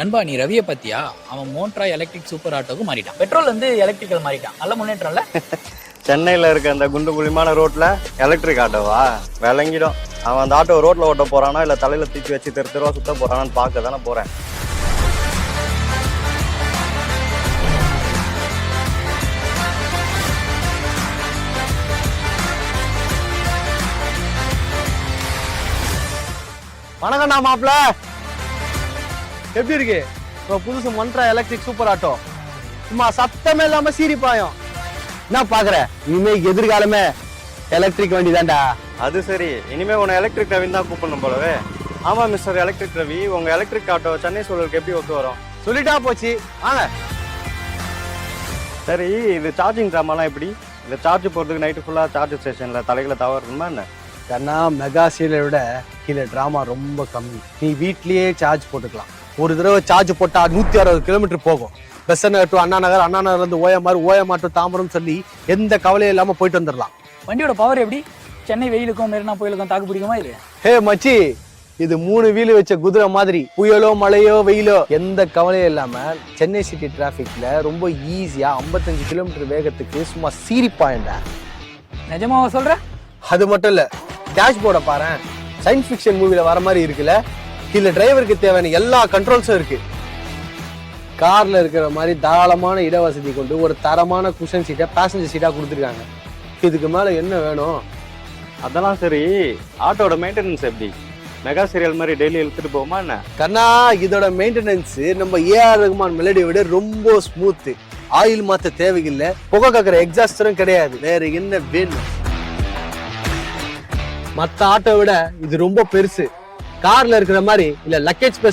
நண்பா நீ ரவியை பத்தியா? அவன் மோட்ரா எலக்ட்ரிக் சூப்பர் ஆட்டோக்கு மாறிட்டான். பெட்ரோல் வந்து எலக்ட்ரிக்கல் மாறிட்டான். நல்ல முன்னேற்றம்ல. சென்னையில இருக்க அந்த குண்டு குழிமான ரோட்ல எலக்ட்ரிக் ஆட்டோவா விளங்கிடும். அவன் அந்த ஆட்டோ ரோட்ல ஓட்ட போறானா இல்ல தலையில தூக்கி வச்சு தெருவா சுத்த போறானான்னு பார்க்க தானே போறேன். வணக்கம்டா மாப்பிள்ள, எப்படி இருக்கு இப்போ புதுசு மந்த்ரா எலக்ட்ரிக் சூப்பர் ஆட்டோ? சும்மா சத்தமே இல்லாம சீரிப்பாயும். என்ன பாக்குற, இனிமே எதிர்காலமே எலக்ட்ரிக் வண்டி தான்டா. அது சரி, இனிமே உன்னை எலக்ட்ரிக் ரவின்னு தான் கூப்பிடணும் போலவே. ஆமா மிஸ்டர் எலக்ட்ரிக் ரவி, உங்க எலக்ட்ரிக் ஆட்டோ சென்னை சூழலுக்கு எப்படி ஒத்து வரும்? சொல்லிட்டா போச்சு, வாங்க. சரி, இது சார்ஜிங் ட்ராமாலாம் எப்படி? இந்த சார்ஜ் போறதுக்கு நைட்டு ஃபுல்லா சார்ஜ் ஸ்டேஷன்ல தலைகளை தவறணுமா என்ன? ஏன்னா மெகா சீலை விட கீழே டிராமா ரொம்ப கம்மி. நீ வீட்லயே சார்ஜ் போட்டுக்கலாம். ஒரு தடவை சார்ஜ் போட்டா 160 கிலோமீட்டர் போகும். பெசன் டு அண்ணா நகர், அண்ணா நகர்ல இருந்து ஓஎம்ஆர், ஓஎம்ஆர் டு தாம்பரம் சொல்லி எந்த கவலையும் இல்லாம போயிட்டு வந்துடலாம். வண்டியோட பவர் எப்படி? சென்னை வெயிலுக்கும் மெரினா புயலுக்கும் தாக்கு பிடிக்குமா இது? ஹே மச்சி, இது 3 வீலு வச்ச குதிரை மாதிரி. புயலோ மழையோ வெயிலோ எந்த கவலையும் இல்லாம சென்னை சிட்டி டிராபிக்ல ரொம்ப ஈஸியா 55 கிலோமீட்டர் வேகத்துக்கு சும்மா சீரிப்பாயண்டா. நிஜமாவா சொல்ற? அது மட்டும் இல்ல, டேஷ் போர்டை பாரு, சயின்ஸ் ஃபிக்ஷன் மூவில வர மாதிரி இருக்குல்ல. இதுல டிரைவருக்கு தேவையான எல்லா கண்ட்ரோல்ஸும் இருக்கு. கார்ல இருக்கிற மாதிரி தாராளமான இடவசதி கொண்டு ஒரு தரமான குஷன் சீட்டை பேசஞ்சர் சீட்டா கொடுத்துருக்காங்க. இதுக்கு மேல என்ன வேணும்? அதெல்லாம் சரி, ஆட்டோட மெயின்டெனன்ஸ் எப்படி? மெகா சீரியல் மாதிரி டெய்லி இழுத்துட்டு போகுமா என்ன? கண்ணா, இதோட மெயின்டெனன்ஸ் நம்ம ஏஆர் ரகுமான் மெலடியை விட ரொம்ப ஸ்மூத். ஆயில் மாத்த தேவையில்லை, புகை கக்கிற எக்ஸாஸ்டரும் கிடையாது. வேற என்ன வேணும்? மத்த ஆட்டோ விட இது ரொம்ப பெருசு. கார்ல இருக்கிற மாதிரி இல்ல லக்கேஜ்